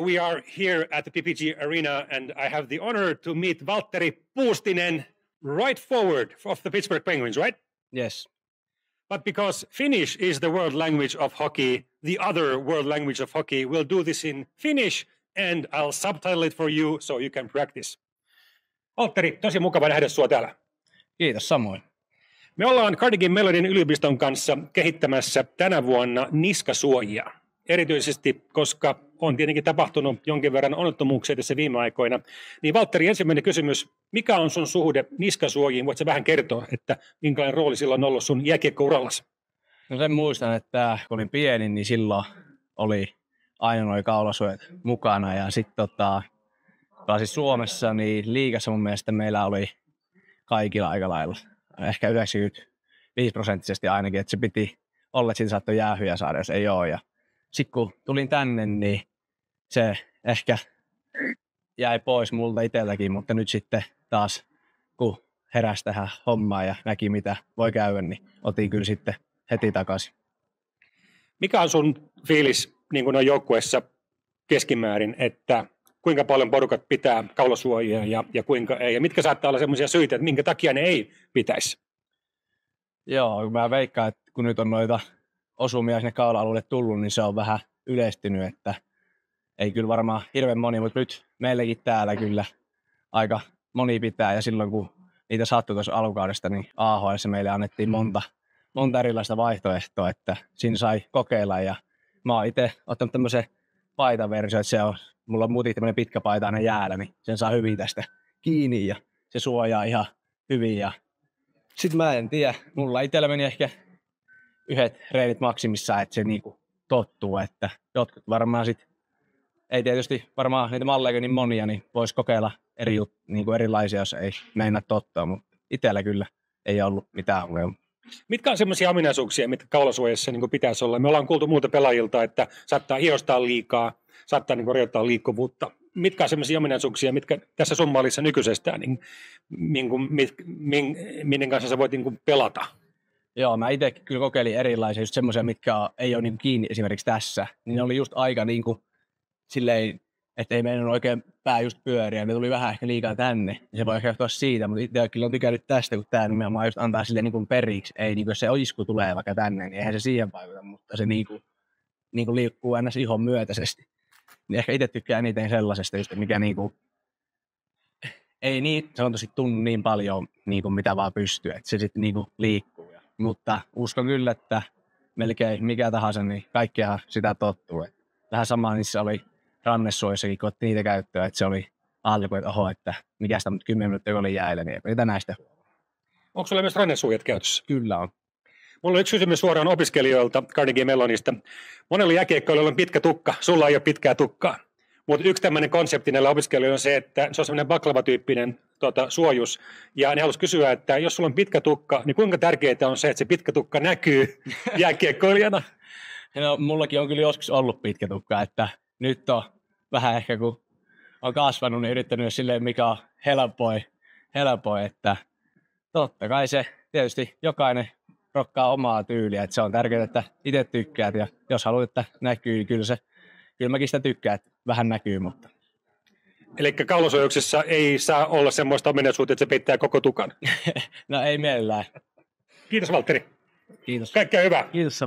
We are here at the PPG Arena, and I have the honor to meet Valtteri Puustinen, right forward of the Pittsburgh Penguins, right? Yes. But because Finnish is the world language of hockey, the other world language of hockey, we'll do this in Finnish, and I'll subtitle it for you so you can practice. Valtteri, tosi mukava nähdä sinua täällä. Kiitos, samoin. Me ollaan Carnegie Mellonin yliopiston kanssa kehittämässä tänä vuonna niskasuojia. Erityisesti, koska on tietenkin tapahtunut jonkin verran onnettomuuksia tässä viime aikoina. Niin Valtteri, ensimmäinen kysymys. Mikä on sun suhde niskasuojiin? Voitko vähän kertoa, että minkälainen rooli sillä on ollut sun jääkiekkourallasi? No sen muistan, että kun olin pieni, niin silloin oli aina nuo kaulasuojat mukana. Ja sitten siis Suomessa, niin liigassa mun mielestä meillä oli kaikilla aika lailla. Ehkä 95% ainakin, että se piti olla, että siitä saattoi jäähyjä saada, jos ei ole. Ja sitten kun tulin tänne, niin se ehkä jäi pois multa itseltäkin, mutta nyt sitten taas, kun heräsi tähän hommaan ja näki, mitä voi käydä, niin otin kyllä sitten heti takaisin. Mikä on sun fiilis niin kuin on joukkueessa keskimäärin, että kuinka paljon porukat pitää kaulasuojia ja kuinka ei, ja mitkä saattaa olla sellaisia syitä, että minkä takia ne ei pitäisi? Joo, mä veikkaan, että kun nyt on noita osumia sinne kaula-alueelle tullut, niin se on vähän yleistynyt, että ei kyllä varmaan hirveän moni, mutta nyt meillekin täällä kyllä aika moni pitää, ja silloin kun niitä sattui tuossa alkukaudesta, niin AHL:ssä meille annettiin monta erilaista vaihtoehtoa, että siinä sai kokeilla, ja mä oon itse ottanut tämmöisen paitaversio, että se on, mulla on muutenkin tämmöinen pitkä paita aina jäällä, niin sen saa hyvin tästä kiinni, ja se suojaa ihan hyvin, ja sitten mä en tiedä, mulla itsellä meni ehkä yhdet reenit maksimissaan, että se niinku tottuu, että jotkut varmaan sitten, ei tietysti varmaan niitä malleja niin monia, niin voisi kokeilla niinku erilaisia, jos ei meinaa tottua, mutta itsellä kyllä ei ollut mitään ongelmaa. Mitkä on sellaisia ominaisuuksia, mitkä kaulasuojassa niin pitäisi olla? Me ollaan kuultu muilta pelaajilta, että saattaa hiostaa liikaa, saattaa niin rajoittaa liikkuvuutta. Mitkä on sellaisia ominaisuuksia, mitkä tässä sun mallissa nykyisestään, minne kanssa sä voit niin pelata? Joo, mä itsekin kyllä kokeilin erilaisia, just semmoisia, mitkä ei ole niin kiinni esimerkiksi tässä. Niin ne oli just aika niin kuin silleen, että ei meidän oikein pää just pyöriä. Ne tuli vähän ehkä liikaa tänne. Ja se voi ehkä johtua siitä, mutta itse kyllä on tykännyt tästä, kun tämä nimenomaan just antaa silleen niin kuin periksi. Ei, niin kuin jos se isku tulee vaikka tänne, niin eihän se siihen vaikuta, mutta se niin kuin liikkuu aina ihon myötäisesti. Niin ehkä itse tykkää eniten sellaisesta, just, mikä niin kuin ei niin sanotusti tunnu niin paljon niin kuin mitä vaan pystyy, että se sitten niin kuin liikkuu. Mutta uskon kyllä, että melkein mikä tahansa, niin kaikkihan sitä tottuu. Vähän sama niissä oli rannesuojissakin, kun otti niitä käyttöön, että se oli alku, että oho, että mikä sitä, mutta 10 minuuttia oli jäällä, niin ei näistä. Onko sulla myös rannesuojat käytössä? Kyllä on. Mulla on yksi kysymys suoraan opiskelijoilta Carnegie Mellonista. Monella jääkiekkoilla on pitkä tukka, sulla ei ole pitkää tukkaa. Mutta yksi tämmöinen konsepti näillä opiskelijoilla on se, että se on semmoinen baklava-tyyppinen suojus. Ja ne haluaisi kysyä, että jos sulla on pitkä tukka, niin kuinka tärkeää on se, että se pitkä tukka näkyy jääkiekkoilijana? No, mullakin on kyllä joskus ollut pitkä tukka, että nyt on vähän ehkä kun on kasvanut, niin yrittänyt silleen, mikä on helpoin, että totta kai se tietysti jokainen rokkaa omaa tyyliä, että se on tärkeää, että itse tykkäät ja jos haluat, että näkyy, niin kyllä mäkin sitä tykkään, että vähän näkyy, mutta. Eli kaulasuojuksessa ei saa olla semmoista ominaisuutta, että se peittää koko tukan. No ei mielellään. Kiitos Valtteri. Kiitos. Kaikkea hyvää. Kiitos.